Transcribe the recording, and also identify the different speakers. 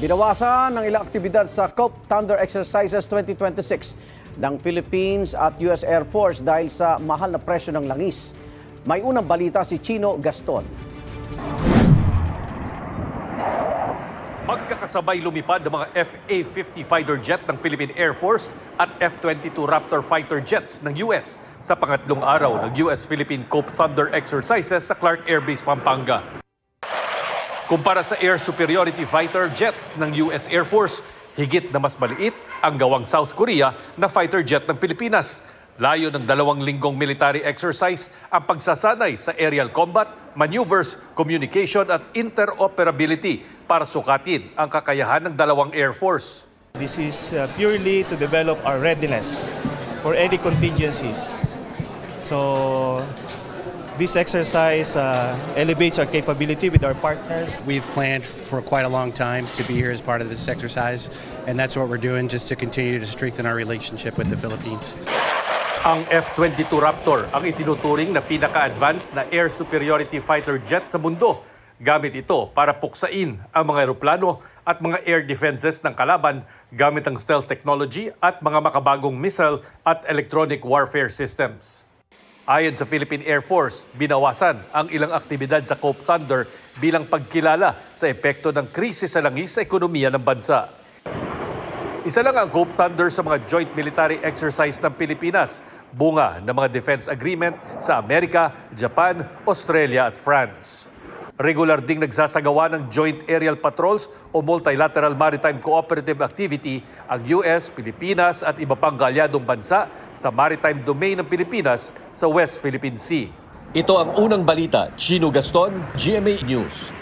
Speaker 1: Binawasan ng ilang aktibidad sa Cope Thunder Exercises 2026 ng Philippines at US Air Force dahil sa mahal na presyo ng langis. May unang balita si Chino Gaston.
Speaker 2: Magkakasabay lumipad ng mga F-A-50 fighter jet ng Philippine Air Force at F-22 Raptor fighter jets ng US sa pangatlong araw ng US-Philippine Cope Thunder Exercises sa Clark Air Base, Pampanga. Kumpara sa Air Superiority Fighter Jet ng US Air Force, higit na mas maliit ang gawang South Korea na fighter jet ng Pilipinas. Layo ng 2 linggong military exercise ang pagsasanay sa aerial combat, maneuvers, communication at interoperability para sukatin ang kakayahan ng dalawang Air Force.
Speaker 3: This is purely to develop our readiness for any contingencies. So this exercise elevates our capability with our partners.
Speaker 4: We've planned for quite a long time to be here as part of this exercise, and that's what we're doing just to continue to strengthen our relationship with the Philippines.
Speaker 2: Ang F-22 Raptor ang itinuturing na pinaka-advanced na air superiority fighter jet sa mundo. Gamit ito para puksain ang mga eroplano at mga air defenses ng kalaban gamit ang stealth technology at mga makabagong missile at electronic warfare systems. Ayon sa Philippine Air Force, binawasan ang ilang aktibidad sa Cope Thunder bilang pagkilala sa epekto ng krisis sa langis sa ekonomiya ng bansa. Isa lang ang Cope Thunder sa mga joint military exercise ng Pilipinas, bunga ng mga defense agreement sa Amerika, Japan, Australia at France. Regular ding nagsasagawa ng joint aerial patrols o multilateral maritime cooperative activity ang US, Pilipinas at iba pang kaalyadong bansa sa maritime domain ng Pilipinas sa West Philippine Sea. Ito ang unang balita, Chino Gaston, GMA News.